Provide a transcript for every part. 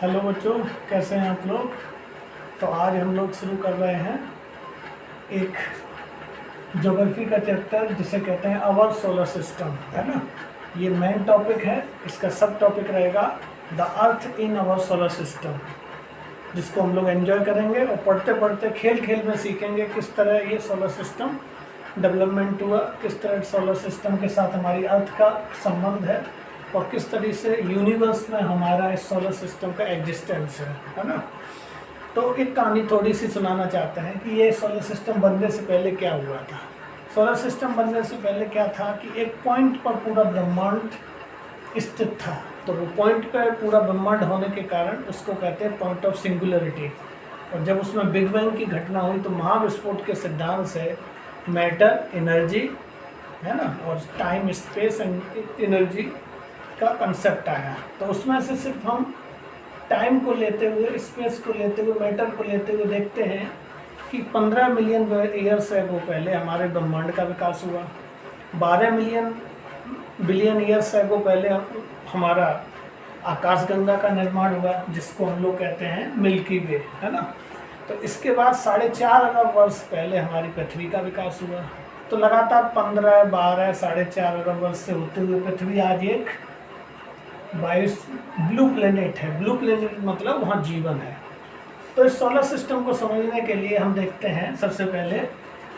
Hello बच्चों, कैसे हैं आप लोग। तो आज हम लोग शुरू कर रहे हैं एक ज्योग्राफी का चैप्टर जिसे कहते हैं आवर सोलर सिस्टम, है ना। ये मेन टॉपिक है। इसका सब टॉपिक रहेगा the earth in our solar system, जिसको हम लोग एंजॉय करेंगे और पढ़ते पढ़ते खेल खेल में सीखेंगे किस तरह ये सोलर सिस्टम डेवलपमेंट हुआ, किस तरह सोलर सिस्टम के साथ हमारी अर्थ का संबंध है और किस तरीके से यूनिवर्स में हमारा इस सोलर सिस्टम का एग्जिस्टेंस है ना। तो एक कहानी थोड़ी सी सुनाना चाहते हैं कि ये सोलर सिस्टम बनने से पहले क्या हुआ था। सोलर सिस्टम बनने से पहले क्या था कि एक पॉइंट पर पूरा ब्रह्मांड स्थित था। तो वो पॉइंट पर पूरा ब्रह्मांड होने के कारण उसको कहते हैं पॉइंट ऑफ सिंगुलरिटी। और जब उसमें बिग बैंग की घटना हुई तो महाविस्फोट के सिद्धांत से मैटर, एनर्जी, है ना, और टाइम, स्पेस एंड एनर्जी का कंसेप्ट आया। तो उसमें से सिर्फ हम टाइम को लेते हुए, स्पेस को लेते हुए, मैटर को लेते हुए देखते हैं कि 15 मिलियन ईयर्स एगो पहले हमारे ब्रह्मांड का विकास हुआ। 12 बिलियन ईयर्स एगो पहले हमारा आकाशगंगा का निर्माण हुआ, जिसको हम लोग कहते हैं मिल्की वे, है ना। तो इसके बाद 4.5 अरब वर्ष पहले हमारी पृथ्वी का विकास हुआ। तो लगातार 15, 12, 4.5 अरब वर्ष से होते हुए पृथ्वी आज एक ब्लू प्लेनेट है। ब्लू प्लेनेट मतलब वहाँ जीवन है। तो इस सोलर सिस्टम को समझने के लिए हम देखते हैं सबसे पहले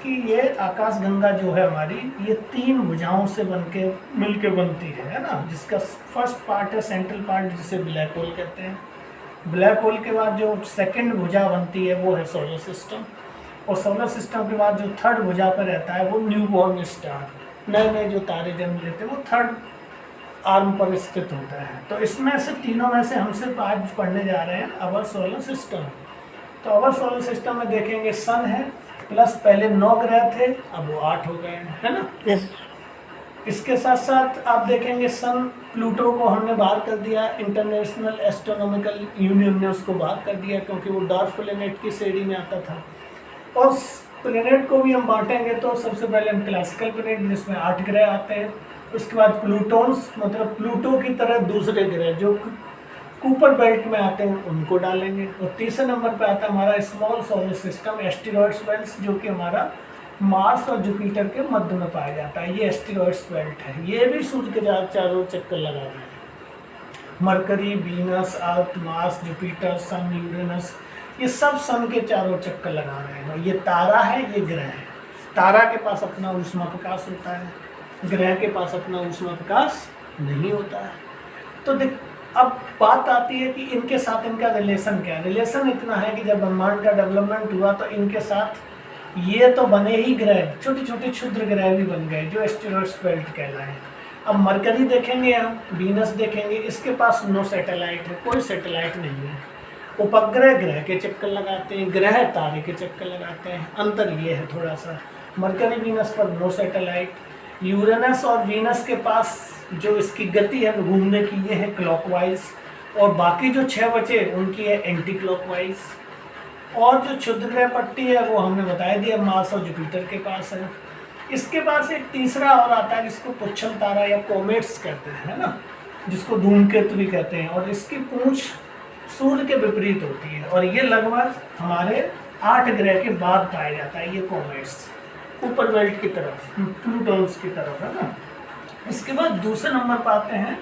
कि ये आकाशगंगा जो है हमारी, ये 3 भुजाओं से मिलके बनती है ना। जिसका फर्स्ट पार्ट है सेंट्रल पार्ट, जिसे ब्लैक होल कहते हैं। ब्लैक होल के बाद जो सेकंड भुजा बनती है वो है सोलर सिस्टम। और सोलर सिस्टम के बाद जो थर्ड भुजा पर रहता है वो न्यूबॉर्न स्टार, नए नए जो तारे जन्म लेते हैं, वो थर्ड आर्म पर स्थित होता है। तो इसमें से तीनों में से हम सिर्फ आज पढ़ने जा रहे हैं अवर सोलर सिस्टम। तो अवर सोलर सिस्टम में देखेंगे सन है, प्लस पहले 9 ग्रह थे, अब वो 8 हो गए हैं, है ना। yes. इसके साथ साथ आप देखेंगे सन प्लूटो को हमने बाहर कर दिया, इंटरनेशनल एस्ट्रोनॉमिकल यूनियन ने उसको बाहर कर दिया क्योंकि वो डार्क प्लेनेट की श्रेणी में आता था। और प्लेनेट को भी हम बांटेंगे तो सबसे पहले हम क्लासिकल प्लेनेट जिसमें 8 ग्रह आते हैं, उसके बाद प्लूटोन्स मतलब प्लूटो की तरह दूसरे ग्रह जो कूपर बेल्ट में आते हैं उनको डालेंगे। और तीसरे नंबर पे आता है हमारा small solar system asteroids belt, जो कि हमारा मार्स और जुपिटर के मध्य में पाया जाता है। ये एस्टेरॉइड्स बेल्ट है, ये भी सूर्य के चारों चक्कर लगा रहे हैं। मरकरी, वीनस, अर्थ, मार्स, जुपिटर, सन, यूरेनस, ये सब सन के चारों चक्कर लगा रहे हैं। ये तारा है, ये ग्रह है। तारा के पास अपना ऊष्मा प्रकाश होता है, ग्रह के पास अपना ऊष्मा प्रकाश नहीं होता है। तो अब बात आती है कि इनके साथ इनका रिलेशन क्या है। रिलेशन इतना है कि जब ब्रह्मांड का डेवलपमेंट हुआ तो इनके साथ ये तो बने ही ग्रह, छोटे छोटे क्षुद्र ग्रह भी बन गए जो एस्टेरॉइड्स बेल्ट कहलाए। अब मरकरी देखेंगे, हम वीनस देखेंगे, इसके पास नो सैटेलाइट है, कोई सैटेलाइट नहीं है। उपग्रह ग्रह के चक्कर लगाते हैं, ग्रह तारे के चक्कर लगाते हैं। अंतर ये है थोड़ा सा, मरकरी वीनस पर नो सैटेलाइट। यूरेनस और वीनस के पास जो इसकी गति है घूमने की, ये है क्लॉकवाइज, और बाकी जो 6 बचे उनकी है एंटी क्लॉकवाइज। और जो क्षुद्र ग्रह पट्टी है वो हमने बता दिया मार्स और जुपिटर के पास है। इसके पास एक तीसरा और आता है जिसको पुच्छम तारा या कोमेट्स कहते हैं, है ना, जिसको धूमकेतु भी कहते हैं। और इसकी पूंछ सूर्य के विपरीत होती है और ये लगभग हमारे 8 ग्रह के बाद पाया जाता है। ये कोमेट्स ऊपर बेल्ट की तरफ, प्लूटोन्स की तरफ, है ना। इसके बाद दूसरे नंबर पर आते हैं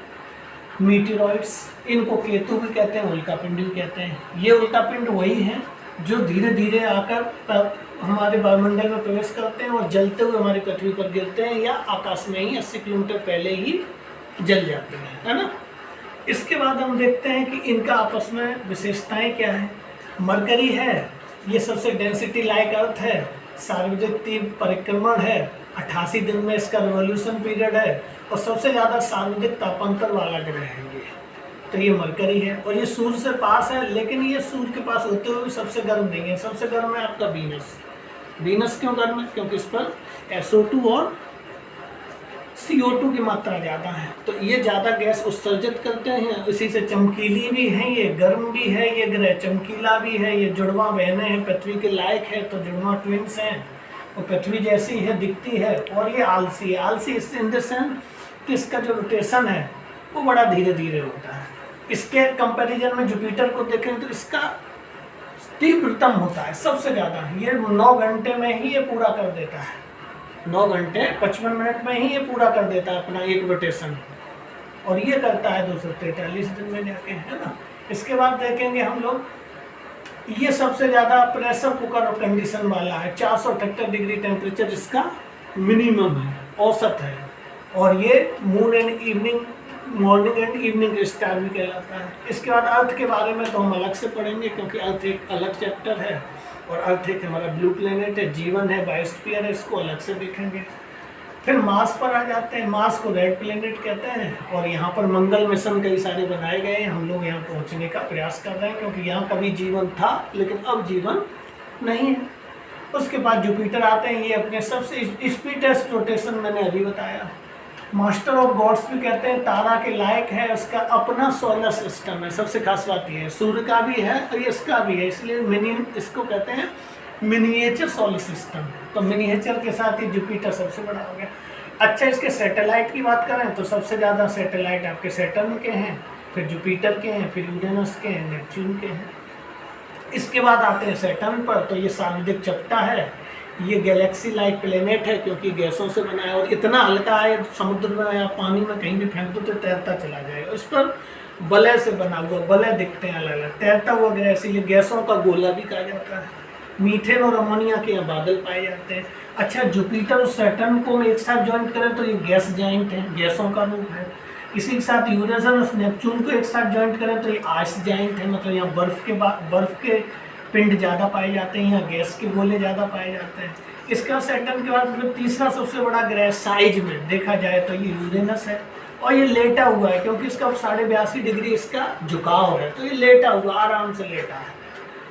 मीटेरॉइड्स, इनको केतु भी कहते हैं, उल्कापिंड भी कहते हैं। ये उल्कापिंड वही हैं जो धीरे धीरे आकर हमारे वायुमंडल में प्रवेश करते हैं और जलते हुए हमारी पृथ्वी पर गिरते हैं या आकाश में ही 80 किलोमीटर पहले ही जल जाते हैं, है ना। इसके बाद हम देखते हैं कि इनका आपस में विशेषताएं क्या हैं। मरकरी है, ये सबसे डेंसिटी लाइक अर्थ है, सार्वजनिक तीव्र परिक्रमण है, 88 दिन में इसका रिवोल्यूशन पीरियड है और सबसे ज़्यादा सार्वजनिक तापांतर वाला ग्रह है ये। तो ये मरकरी है और ये सूर्य से पास है, लेकिन ये सूर्य के पास होते हुए भी सबसे गर्म नहीं है। सबसे गर्म है आपका वीनस। वीनस क्यों गर्म है? क्योंकि इस पर SO2 और CO2 की मात्रा ज़्यादा है, तो ये ज़्यादा गैस उत्सर्जित करते हैं, इसी से चमकीली भी है, ये गर्म भी है, ये ग्रह चमकीला भी है, ये जुड़वा बहनें हैं, पृथ्वी के लायक है, तो जुड़वा ट्विंस हैं और पृथ्वी जैसी है दिखती है। और ये आलसी है, आलसी इन द सेंस कि इसका जो रोटेशन है वो बड़ा धीरे धीरे होता है। इसके कंपैरिजन में जुपिटर को देखें तो इसका तीव्रतम होता है सबसे ज़्यादा। ये 9 घंटे में ही ये पूरा कर देता है, 9 घंटे 55 मिनट में ही ये पूरा कर देता है अपना एक रोटेशन, और ये करता है 243 दिन में जाके, है ना। इसके बाद देखेंगे हम लोग, ये सबसे ज़्यादा प्रेशर कुकर कंडीशन वाला है, 478 डिग्री टेम्परेचर इसका मिनिमम है, औसत है। और ये moon and evening, morning and evening star भी कहलाता है। इसके बाद अर्थ के बारे में तो हम अलग से पढ़ेंगे, क्योंकि अर्थ एक अलग चैप्टर है, और अर्थ एक हमारा ब्लू प्लेनेट है, जीवन है, बायोस्फीयर है, इसको अलग से देखेंगे। फिर मार्स पर आ जाते हैं। मार्स को रेड प्लेनेट कहते हैं, और यहाँ पर मंगल मिशन कई सारे बनाए गए हैं। हम लोग यहाँ पहुँचने का प्रयास कर रहे हैं, क्योंकि यहाँ कभी जीवन था लेकिन अब जीवन नहीं है। उसके बाद जुपिटर आते हैं, ये अपने सबसे स्पीडेस्ट रोटेशन मैंने अभी बताया। मास्टर ऑफ गॉड्स भी कहते हैं, तारा के लायक है, उसका अपना सोलर सिस्टम है। सबसे खास बात ये है, सूर्य का भी है और इसका भी है, इसलिए इसको कहते हैं मिनिएचर सोलर सिस्टम। तो मिनिएचर के साथ ही जुपिटर सबसे बड़ा हो गया। अच्छा, इसके सैटेलाइट की बात करें तो सबसे ज़्यादा सैटेलाइट आपके सैटर्न के हैं, फिर जुपिटर के हैं, फिर यूरेनस के हैं, नेपच्यून के हैं। इसके बाद आते हैं सैटर्न पर, तो ये सामुद्रिक चपटा है, ये गैलेक्सी लाइक प्लेनेट है, क्योंकि गैसों से बना है और इतना हल्का है, समुद्र में या पानी में कहीं भी फेंक दो तो तैरता चला जाएगा। इस पर बलय से बना हुआ, बलय दिखते हैं अलग अलग, तैरता हुआ गैस, इसीलिए गैसों का गोला भी कहा जाता है। मीथेन और अमोनिया के यहाँ बादल पाए जाते हैं। अच्छा, जुपिटर और सैटर्न को एक साथ ज्वाइंट करें तो ये गैस जाइंट है, गैसों का रूप है। इसी के साथ यूरेनस और नेपच्यून को एक साथ ज्वाइंट करें तो ये आइस जाइंट है, मतलब यहाँ बर्फ के पिंड ज़्यादा पाए जाते हैं, यहाँ गैस के गोले ज़्यादा पाए जाते हैं। इसका सैटर्न के बाद फिर तीसरा सबसे बड़ा ग्रह साइज में देखा जाए तो ये यूरेनस है, और ये लेटा हुआ है, क्योंकि इसका 82.5 डिग्री इसका झुकाव है, तो ये लेटा हुआ, आराम से लेटा है।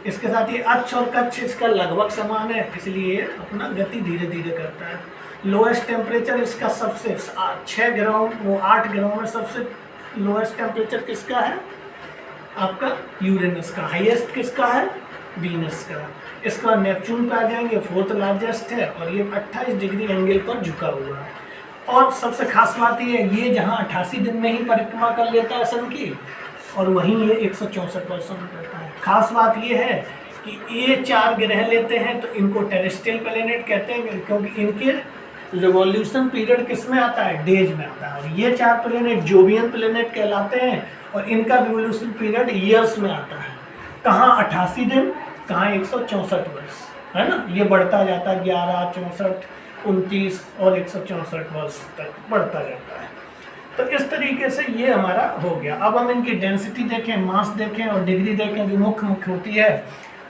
इसके साथ ये अक्ष और कक्ष इसका लगभग समान है, इसलिए ये अपना गति धीरे धीरे करता है। लोएस्ट टेम्परेचर इसका सबसे 8 ग्रहों में सबसे लोएस्ट टेम्परेचर किसका है? आपका यूरेनस का। हाईएस्ट किसका है? वीनस का। इसके बाद नेपच्यून पे आ जाएंगे, 4th लार्जेस्ट है, और ये 28 डिग्री एंगल पर झुका हुआ है। और सबसे खास बात ये जहाँ 88 दिन में ही परिक्रमा कर लेता है सन की, और वहीं ये 164 वर्ष में करता है। खास बात ये है कि ये 4 ग्रह लेते हैं तो इनको टेरेस्ट्रियल प्लेनेट कहते हैं, क्योंकि इनके रिवॉल्यूशन पीरियड किस में आता है? डेज में आता है। और ये 4 प्लेनेट जोवियन प्लेनेट कहलाते हैं, और इनका रिवॉल्यूशन पीरियड ईयर्स में आता है। कहाँ 88 दिन, कहाँ 164 वर्ष, है ना। ये बढ़ता जाता है, 11, 64, 29 और 164 वर्ष तक बढ़ता जाता है। तो इस तरीके से ये हमारा हो गया। अब हम इनकी डेंसिटी देखें, मास देखें और डिग्री देखें, जो मुख्य होती है,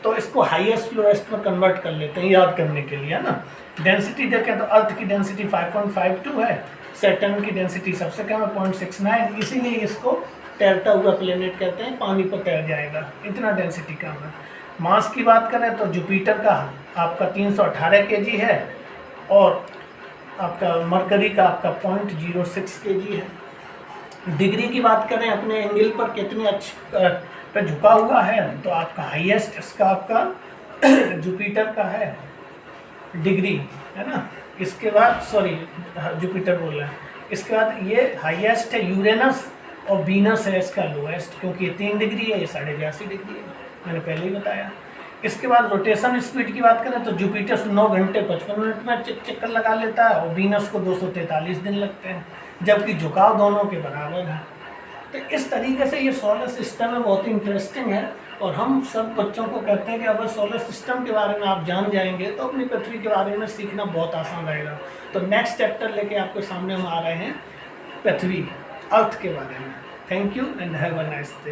तो इसको हाईएस्ट लोएस्ट में कन्वर्ट कर लेते हैं याद करने के लिए, है ना। डेंसिटी देखें तो अर्थ की डेंसिटी 5.52 है, सैटर्न की डेंसिटी सबसे कम है 0.69, इसीलिए इसको तैरता हुआ प्लेनेट कहते हैं, पानी पर तैर जाएगा, इतना डेंसिटी कम है। मास की बात करें तो जुपिटर का आपका 318 kg है, और आपका मरकरी का आपका 0.06 kg है। डिग्री की बात करें अपने एंगल पर कितने पे झुका हुआ है, तो आपका हाईएस्ट इसका आपका जुपिटर का है डिग्री, है ना। इसके बाद जुपिटर बोला है। इसके बाद ये हाईएस्ट है यूरेनस, और वीनस है इसका लोएस्ट, क्योंकि ये 3 डिग्री है, ये 82.5 डिग्री है, मैंने पहले ही बताया। इसके बाद रोटेशन स्पीड की बात करें तो जुपिटर 9 घंटे 55 मिनट में चक्कर लगा लेता है, और वीनस को 243 दिन लगते हैं, जबकि झुकाव दोनों के बराबर है। तो इस तरीके से ये सोलर सिस्टम है, बहुत ही इंटरेस्टिंग है, और हम सब बच्चों को कहते हैं कि अगर सोलर सिस्टम के बारे में आप जान जाएंगे तो अपनी पृथ्वी के बारे में सीखना बहुत आसान रहेगा। तो नेक्स्ट चैप्टर लेके आपके सामने हम आ रहे हैं पृथ्वी, अर्थ के बारे में। Thank you and have a nice day.